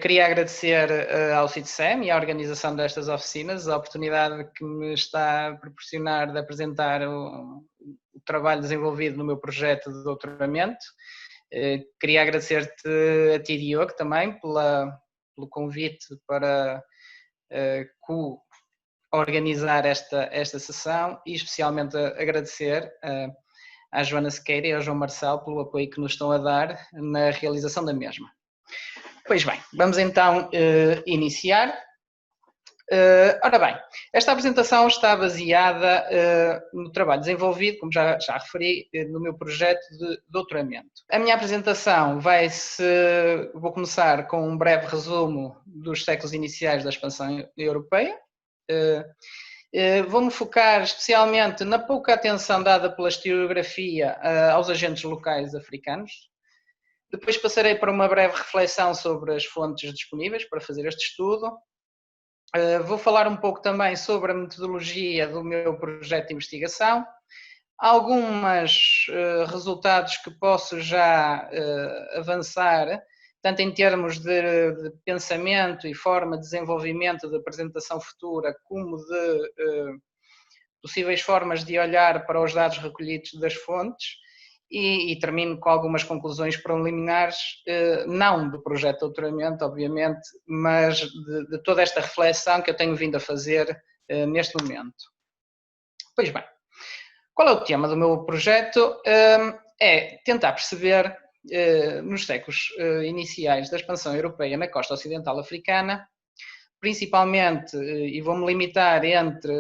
Queria agradecer ao CITSEM e à organização destas oficinas a oportunidade que me está a proporcionar de apresentar o trabalho desenvolvido no meu projeto de doutoramento. Queria agradecer-te a ti, Diogo, também pelo convite para organizar esta sessão e especialmente agradecer à Joana Sequeira e ao João Marçal pelo apoio que nos estão a dar na realização da mesma. Pois bem, vamos então iniciar. Ora bem, esta apresentação está baseada no trabalho desenvolvido, como já referi, no meu projeto de doutoramento. A minha apresentação vou começar com um breve resumo dos séculos iniciais da expansão europeia. Vou-me focar especialmente na pouca atenção dada pela historiografia aos agentes locais africanos. Depois passarei para uma breve reflexão sobre as fontes disponíveis para fazer este estudo. Vou falar um pouco também sobre a metodologia do meu projeto de investigação, alguns resultados que posso já avançar, tanto em termos de pensamento e forma de desenvolvimento de apresentação futura, como de possíveis formas de olhar para os dados recolhidos das fontes. E termino com algumas conclusões preliminares, não do projeto de doutoramento, obviamente, mas de toda esta reflexão que eu tenho vindo a fazer neste momento. Pois bem, qual é o tema do meu projeto? É tentar perceber, nos séculos iniciais da expansão europeia na costa ocidental africana, principalmente, e vou-me limitar entre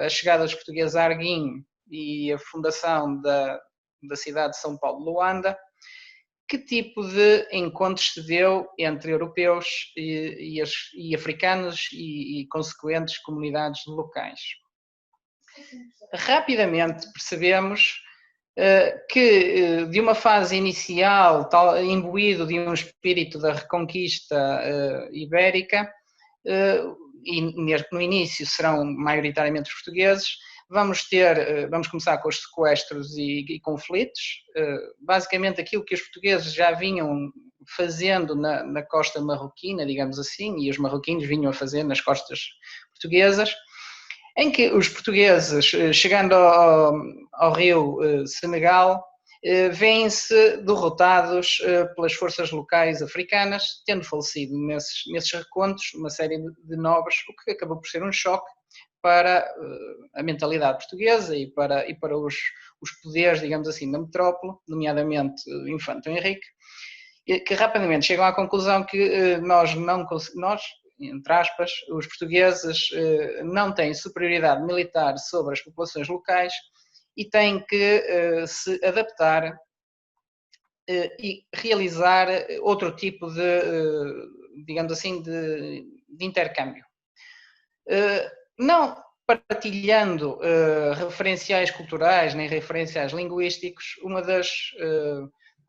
a chegada dos portugueses a Arguim e a fundação da cidade de São Paulo de Luanda, que tipo de encontros se deu entre europeus e africanos e consequentes comunidades locais. Rapidamente percebemos que de uma fase inicial, imbuído de um espírito da reconquista ibérica, e no início serão maioritariamente os portugueses, vamos começar com os sequestros e conflitos. Basicamente aquilo que os portugueses já vinham fazendo na costa marroquina, digamos assim, e os marroquinos vinham a fazer nas costas portuguesas, em que os portugueses, chegando ao rio Senegal, vêm-se derrotados pelas forças locais africanas, tendo falecido nesses recontros uma série de nobres, o que acabou por ser um choque para a mentalidade portuguesa e para os poderes, digamos assim, da metrópole, nomeadamente o Infante Henrique, que rapidamente chegam à conclusão que nós, entre aspas, os portugueses não têm superioridade militar sobre as populações locais e têm que se adaptar e realizar outro tipo de, digamos assim, de intercâmbio. Não partilhando referenciais culturais nem referenciais linguísticos, uma das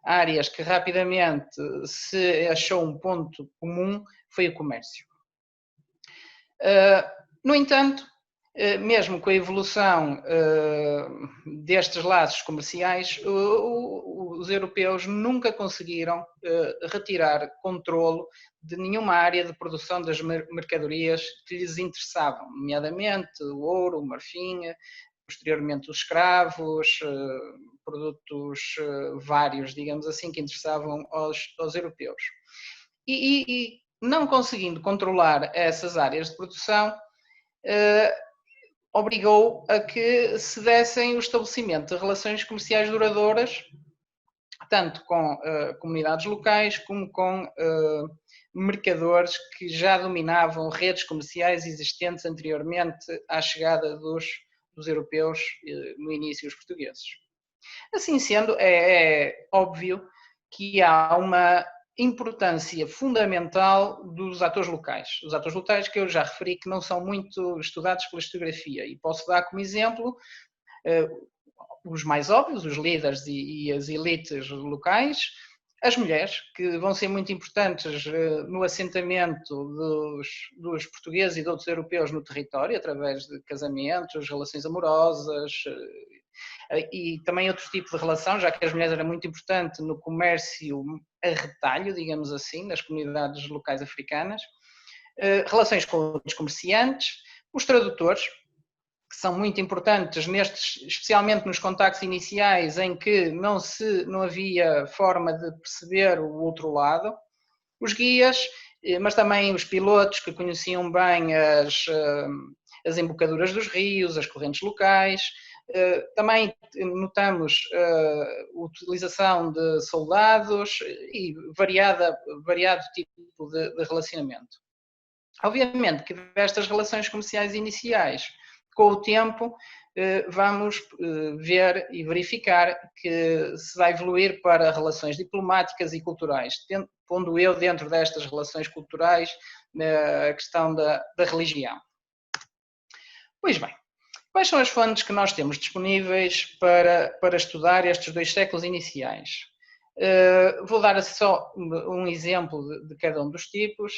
áreas que rapidamente se achou um ponto comum foi o comércio. No entanto, mesmo com a evolução destes laços comerciais, os europeus nunca conseguiram retirar controlo de nenhuma área de produção das mercadorias que lhes interessavam, nomeadamente o ouro, o marfim, posteriormente os escravos, produtos vários, digamos assim, que interessavam aos europeus. E não conseguindo controlar essas áreas de produção, obrigou a que se dessem o estabelecimento de relações comerciais duradouras, tanto com comunidades locais como com mercadores que já dominavam redes comerciais existentes anteriormente à chegada dos europeus, no início os portugueses. Assim sendo, é óbvio que há uma importância fundamental dos atores locais. Os atores locais que eu já referi que não são muito estudados pela historiografia, e posso dar como exemplo os mais óbvios, os líderes e as elites locais, as mulheres, que vão ser muito importantes no assentamento dos portugueses e de outros europeus no território, através de casamentos, relações amorosas, E também outro tipo de relação, já que as mulheres eram muito importantes no comércio a retalho, digamos assim, nas comunidades locais africanas, relações com os comerciantes, os tradutores, que são muito importantes nestes, especialmente nos contactos iniciais em que não havia forma de perceber o outro lado, os guias, mas também os pilotos que conheciam bem as embocaduras dos rios, as correntes locais. Também notamos a utilização de soldados e variado tipo de relacionamento. Obviamente que destas relações comerciais iniciais, com o tempo, vamos ver e verificar que se vai evoluir para relações diplomáticas e culturais, pondo eu dentro destas relações culturais a questão da religião. Pois bem, quais são as fontes que nós temos disponíveis para estudar estes 2 séculos iniciais? Vou dar só um exemplo de cada um dos tipos.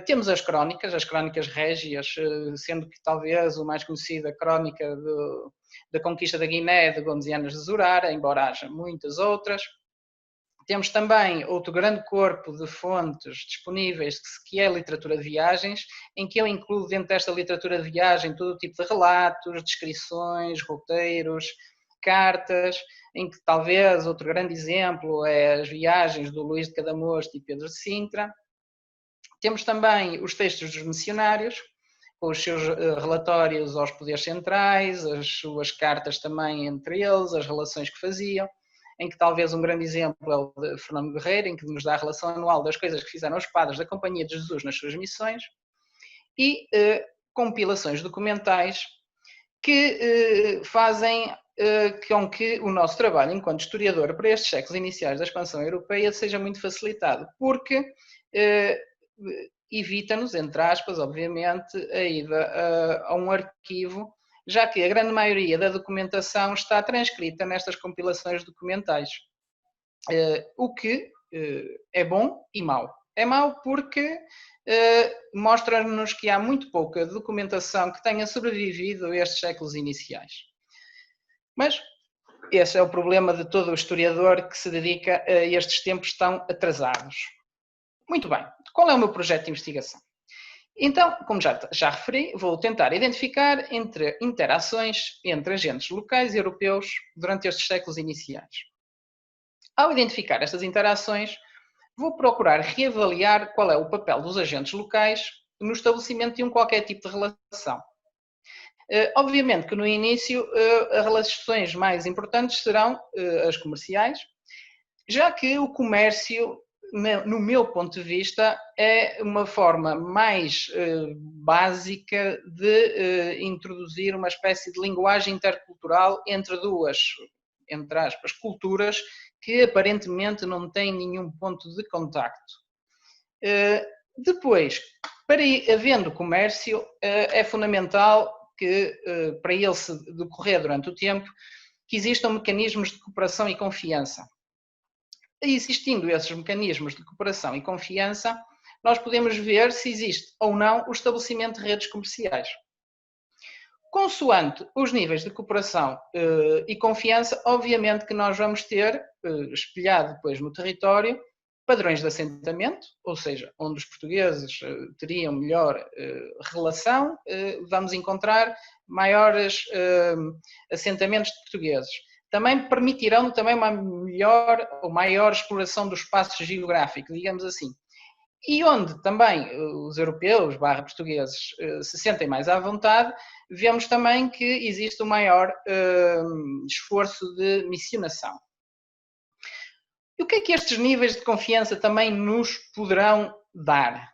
Temos as crónicas régias, sendo que talvez o mais conhecido a crónica da conquista da Guiné de Gomes e Anas de Zurara, embora haja muitas outras. Temos também outro grande corpo de fontes disponíveis, que é a literatura de viagens, em que eu incluo dentro desta literatura de viagem todo o tipo de relatos, descrições, roteiros, cartas, em que talvez outro grande exemplo é as viagens do Luís de Cadamosto e Pedro de Sintra. Temos também os textos dos missionários, com os seus relatórios aos poderes centrais, as suas cartas também entre eles, as relações que faziam, em que talvez um grande exemplo é o de Fernando Guerreiro, em que nos dá a relação anual das coisas que fizeram os padres da Companhia de Jesus nas suas missões, e compilações documentais que fazem com que o nosso trabalho enquanto historiador para estes séculos iniciais da expansão europeia seja muito facilitado, porque evita-nos, entre aspas, obviamente, a ida a um arquivo, já que a grande maioria da documentação está transcrita nestas compilações documentais. O que é bom e mau. É mau porque mostra-nos que há muito pouca documentação que tenha sobrevivido a estes séculos iniciais. Mas esse é o problema de todo o historiador que se dedica a estes tempos tão atrasados. Muito bem, qual é o meu projeto de investigação? Então, como já referi, vou tentar identificar interações entre agentes locais e europeus durante estes séculos iniciais. Ao identificar estas interações, vou procurar reavaliar qual é o papel dos agentes locais no estabelecimento de qualquer tipo de relação. Obviamente que no início as relações mais importantes serão as comerciais, já que o comércio, no meu ponto de vista, é uma forma mais básica de introduzir uma espécie de linguagem intercultural entre duas, entre aspas, culturas que aparentemente não têm nenhum ponto de contacto. Depois, havendo comércio, é fundamental que, para ele se decorrer durante o tempo, que existam mecanismos de cooperação e confiança. Existindo esses mecanismos de cooperação e confiança, nós podemos ver se existe ou não o estabelecimento de redes comerciais. Consoante os níveis de cooperação e confiança, obviamente que nós vamos ter, espelhado depois no território, padrões de assentamento, ou seja, onde os portugueses teriam melhor relação, vamos encontrar maiores assentamentos de portugueses. Também permitirão uma melhor ou maior exploração do espaço geográfico, digamos assim. E onde também os europeus, portugueses, se sentem mais à vontade, vemos também que existe um maior esforço de missionação. E o que é que estes níveis de confiança também nos poderão dar?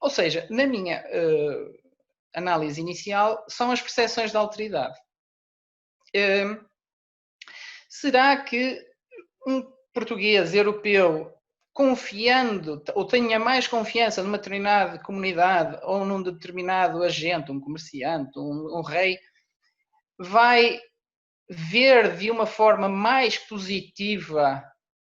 Ou seja, na minha análise inicial, são as percepções de alteridade. Será que um português europeu, confiando ou tenha mais confiança numa determinada comunidade ou num determinado agente, um comerciante, um rei, vai ver de uma forma mais positiva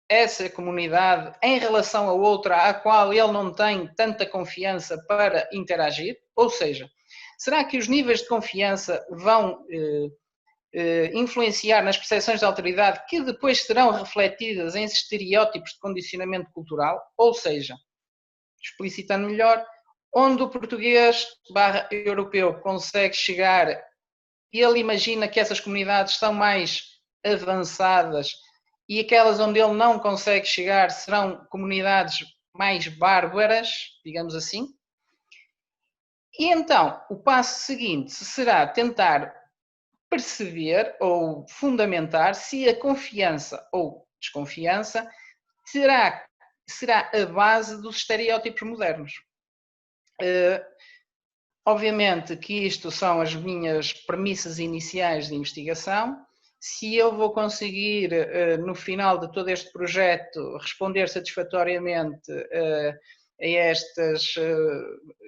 essa comunidade em relação a outra a qual ele não tem tanta confiança para interagir? Ou seja, será que os níveis de confiança vão influenciar nas percepções da autoridade que depois serão refletidas em estereótipos de condicionamento cultural, ou seja, explicitando melhor, onde o português / europeu consegue chegar, ele imagina que essas comunidades são mais avançadas e aquelas onde ele não consegue chegar serão comunidades mais bárbaras, digamos assim. E então, o passo seguinte será tentar perceber ou fundamentar se a confiança ou desconfiança será a base dos estereótipos modernos. Obviamente que isto são as minhas premissas iniciais de investigação. Se eu vou conseguir, no final de todo este projeto, responder satisfatoriamente a estas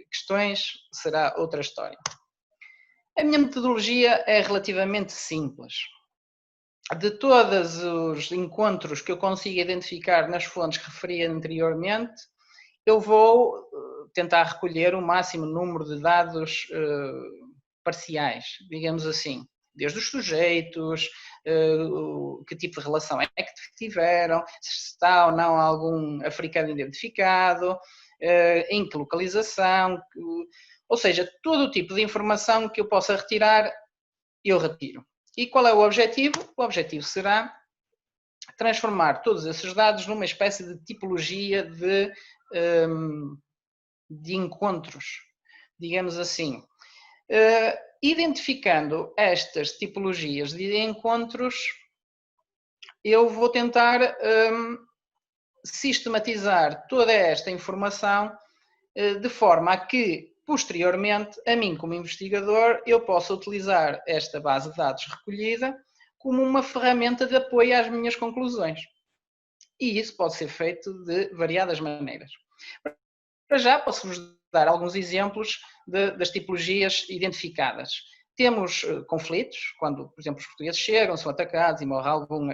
questões, será outra história. A minha metodologia é relativamente simples. De todos os encontros que eu consigo identificar nas fontes que referi anteriormente, eu vou tentar recolher o máximo número de dados parciais, digamos assim, desde os sujeitos, que tipo de relação é que tiveram, se está ou não algum africano identificado, em que localização, ou seja, todo o tipo de informação que eu possa retirar, eu retiro. E qual é o objetivo? O objetivo será transformar todos esses dados numa espécie de tipologia de encontros, digamos assim. Identificando estas tipologias de encontros, eu vou tentar sistematizar toda esta informação de forma a que, posteriormente, a mim como investigador, eu possa utilizar esta base de dados recolhida como uma ferramenta de apoio às minhas conclusões. E isso pode ser feito de variadas maneiras. Para já, posso-vos dar alguns exemplos das tipologias identificadas. Temos conflitos, quando, por exemplo, os portugueses chegam, são atacados e morre algum...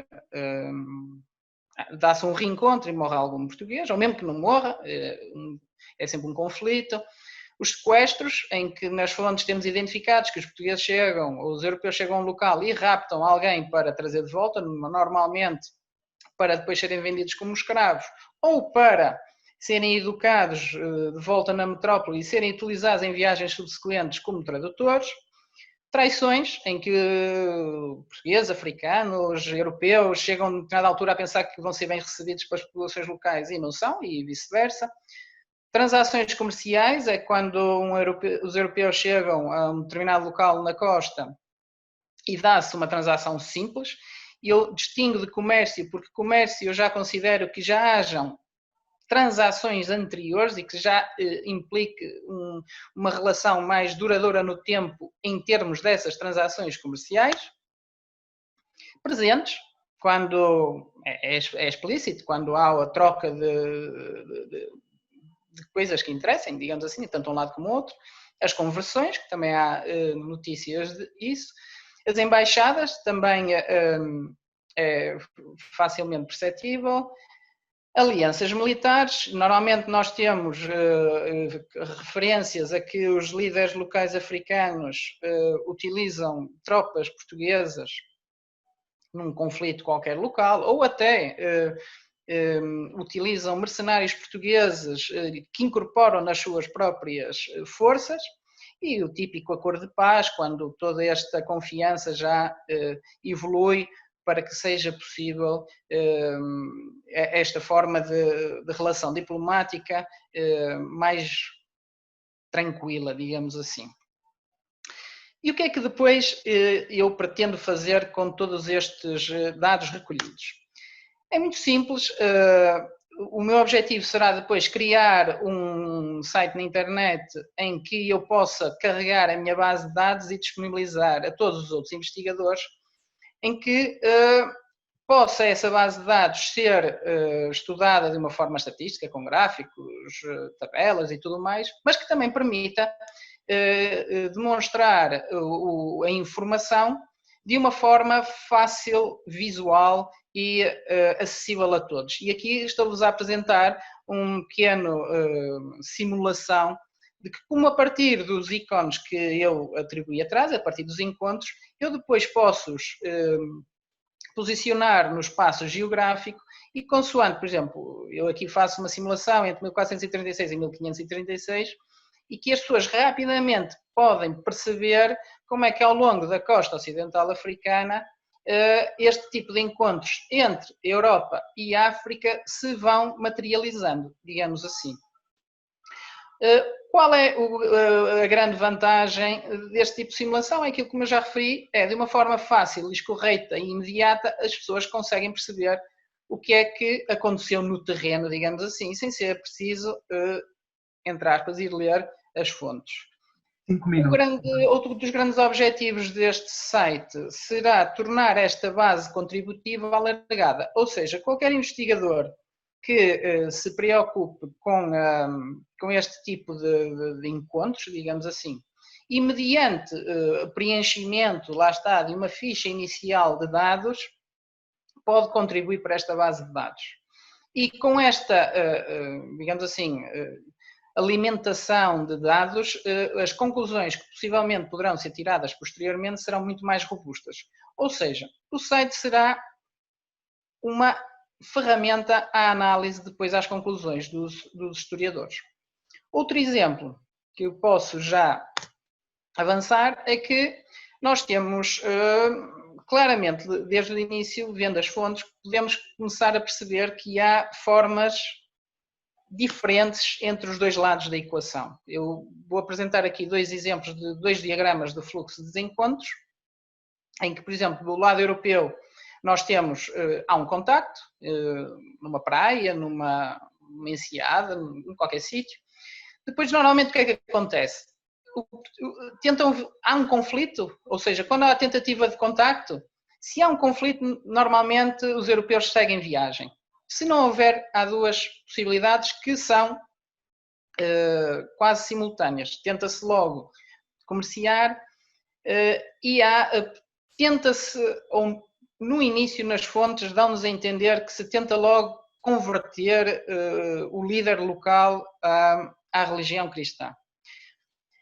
dá-se um reencontro e morre algum português, ou mesmo que não morra, é sempre um conflito. Os sequestros, em que nas fontes temos identificados que os portugueses chegam, ou os europeus chegam a um local e raptam alguém para trazer de volta, normalmente para depois serem vendidos como escravos, ou para serem educados de volta na metrópole e serem utilizados em viagens subsequentes como tradutores. Traições, em que portugueses, africanos, europeus chegam a determinada altura a pensar que vão ser bem recebidos pelas populações locais e não são, e vice-versa. Transações comerciais é quando os europeus chegam a um determinado local na costa e dá-se uma transação simples. E eu distingo de comércio, porque comércio eu já considero que já hajam transações anteriores e que já implique uma relação mais duradoura no tempo em termos dessas transações comerciais. Presentes, quando é explícito, quando há a troca de coisas que interessem, digamos assim, tanto um lado como o outro. As conversões, que também há notícias disso. As embaixadas, também é facilmente perceptível. Alianças militares, normalmente nós temos referências a que os líderes locais africanos utilizam tropas portuguesas num conflito qualquer local, ou até utilizam mercenários portugueses que incorporam nas suas próprias forças, e o típico acordo de paz, quando toda esta confiança já evolui para que seja possível esta forma de relação diplomática mais tranquila, digamos assim. E o que é que depois eu pretendo fazer com todos estes dados recolhidos? É muito simples. O meu objetivo será depois criar um site na internet em que eu possa carregar a minha base de dados e disponibilizar a todos os outros investigadores, em que possa essa base de dados ser estudada de uma forma estatística, com gráficos, tabelas e tudo mais, mas que também permita demonstrar a informação de uma forma fácil, visual e acessível a todos. E aqui estou-vos a apresentar um pequeno simulação de que como a partir dos ícones que eu atribuí atrás, a partir dos encontros, eu depois posso-os posicionar no espaço geográfico e consoante, por exemplo, eu aqui faço uma simulação entre 1436 e 1536 e que as pessoas rapidamente podem perceber como é que ao longo da costa ocidental africana este tipo de encontros entre Europa e África se vão materializando, digamos assim. Qual é a grande vantagem deste tipo de simulação? É aquilo que eu já referi, é de uma forma fácil, escorreita e imediata, as pessoas conseguem perceber o que é que aconteceu no terreno, digamos assim, sem ser preciso, entre aspas, ir ler as fontes. Outro dos grandes objetivos deste site será tornar esta base contributiva alargada, ou seja, qualquer investigador que se preocupe com este tipo de encontros, digamos assim, e mediante preenchimento, lá está, de uma ficha inicial de dados, pode contribuir para esta base de dados. E com esta, digamos assim, alimentação de dados, as conclusões que possivelmente poderão ser tiradas posteriormente serão muito mais robustas. Ou seja, o site será uma ferramenta à análise depois às conclusões dos historiadores. Outro exemplo que eu posso já avançar é que nós temos claramente, desde o início, vendo as fontes, podemos começar a perceber que há formas diferentes entre os dois lados da equação. Eu vou apresentar aqui dois exemplos de dois diagramas de fluxo de desencontros, em que, por exemplo, do lado europeu nós temos, há um contacto, numa praia, numa enseada, em qualquer sítio. Depois, normalmente, o que é que acontece? Há um conflito, ou seja, quando há a tentativa de contacto, se há um conflito, normalmente os europeus seguem viagem. Se não houver, há duas possibilidades que são quase simultâneas. Tenta-se logo comerciar e tenta-se, no início nas fontes, dão-nos a entender que se tenta logo converter o líder local à religião cristã.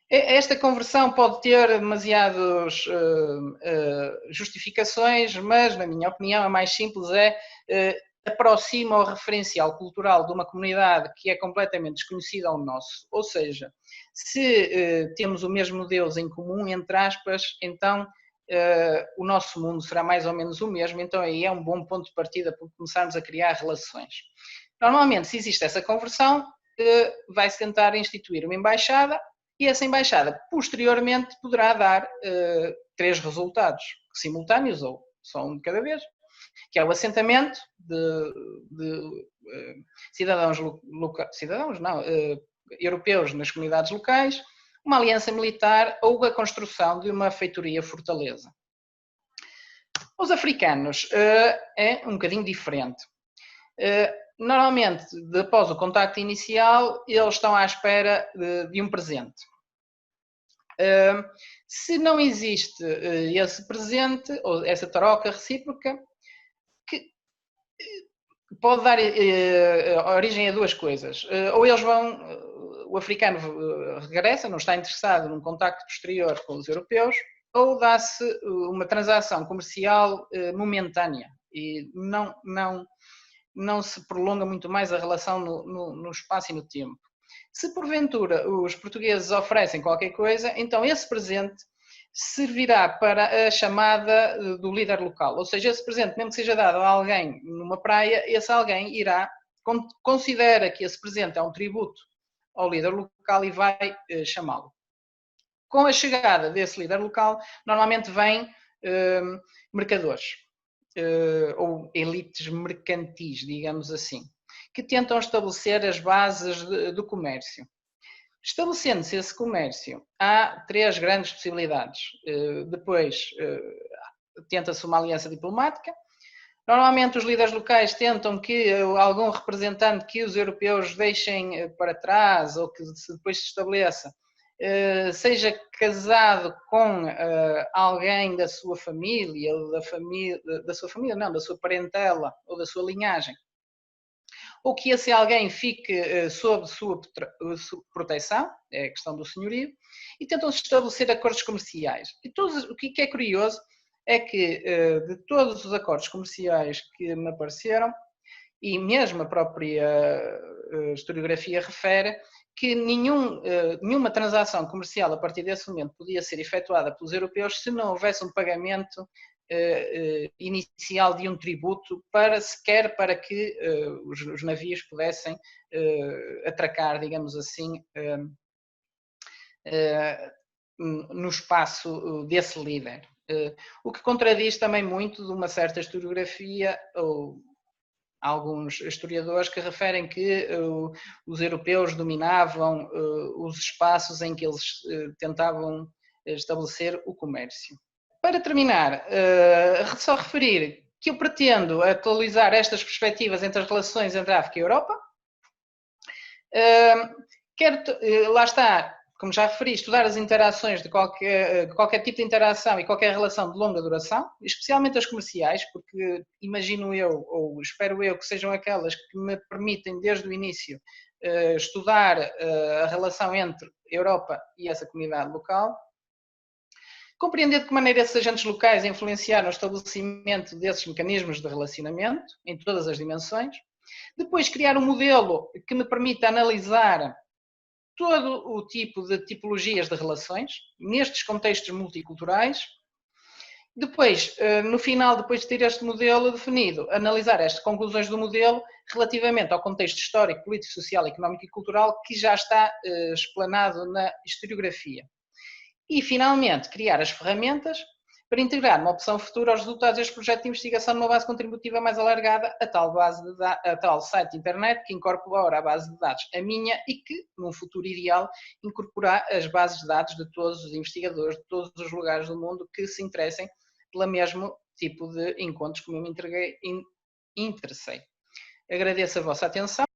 Esta conversão pode ter demasiadas justificações, mas, na minha opinião, a mais simples aproxima o referencial cultural de uma comunidade que é completamente desconhecida ao nosso. Ou seja, se temos o mesmo Deus em comum, entre aspas, então o nosso mundo será mais ou menos o mesmo, então aí é um bom ponto de partida para começarmos a criar relações. Normalmente, se existe essa conversão, vai-se tentar instituir uma embaixada e essa embaixada, posteriormente, poderá dar 3 resultados simultâneos ou só um de cada vez, que é o assentamento de cidadãos europeus nas comunidades locais, uma aliança militar ou a construção de uma feitoria-fortaleza. Os africanos é um bocadinho diferente. Normalmente, após o contacto inicial, eles estão à espera de um presente. Se não existe esse presente, ou essa troca recíproca, que pode dar origem a duas coisas. Ou eles o africano regressa, não está interessado num contacto posterior com os europeus, ou dá-se uma transação comercial momentânea e não se prolonga muito mais a relação no espaço e no tempo. Se porventura os portugueses oferecem qualquer coisa, então esse presente servirá para a chamada do líder local. Ou seja, esse presente, mesmo que seja dado a alguém numa praia, esse alguém considera que esse presente é um tributo ao líder local e vai chamá-lo. Com a chegada desse líder local, normalmente vêm mercadores ou elites mercantis, digamos assim, que tentam estabelecer as bases do comércio. Estabelecendo-se esse comércio, há 3 grandes possibilidades. Depois, tenta-se uma aliança diplomática. Normalmente, os líderes locais tentam que algum representante que os europeus deixem para trás ou que depois se estabeleça seja casado com alguém da sua família, ou da sua parentela, ou da sua linhagem. ou que esse alguém fique sob sua proteção, é a questão do senhorio, e tentam-se estabelecer acordos comerciais. E todos, o que é curioso é que de todos os acordos comerciais que me apareceram, e mesmo a própria historiografia refere, que nenhuma transação comercial a partir desse momento podia ser efetuada pelos europeus se não houvesse um pagamento inicial de um tributo sequer para que os navios pudessem atracar, digamos assim, no espaço desse líder. O que contradiz também muito de uma certa historiografia ou alguns historiadores que referem que os europeus dominavam os espaços em que eles tentavam estabelecer o comércio. Para terminar, só referir que eu pretendo atualizar estas perspectivas entre as relações entre a África e a Europa. Lá está, como já referi, estudar as interações de qualquer tipo de interação e qualquer relação de longa duração, especialmente as comerciais, porque imagino eu, ou espero eu, que sejam aquelas que me permitem, desde o início, estudar a relação entre a Europa e essa comunidade local. Compreender de que maneira esses agentes locais influenciaram o estabelecimento desses mecanismos de relacionamento, em todas as dimensões. Depois, criar um modelo que me permita analisar todo o tipo de tipologias de relações, nestes contextos multiculturais. Depois, no final, depois de ter este modelo definido, analisar as conclusões do modelo relativamente ao contexto histórico, político, social, económico e cultural que já está explanado na historiografia. E, finalmente, criar as ferramentas para integrar numa opção futura os resultados deste projeto de investigação numa base contributiva mais alargada, a tal site de internet que incorpora a base de dados, a minha, e que, num futuro ideal, incorporar as bases de dados de todos os investigadores de todos os lugares do mundo que se interessem pelo mesmo tipo de encontros que eu me interessei. Agradeço a vossa atenção.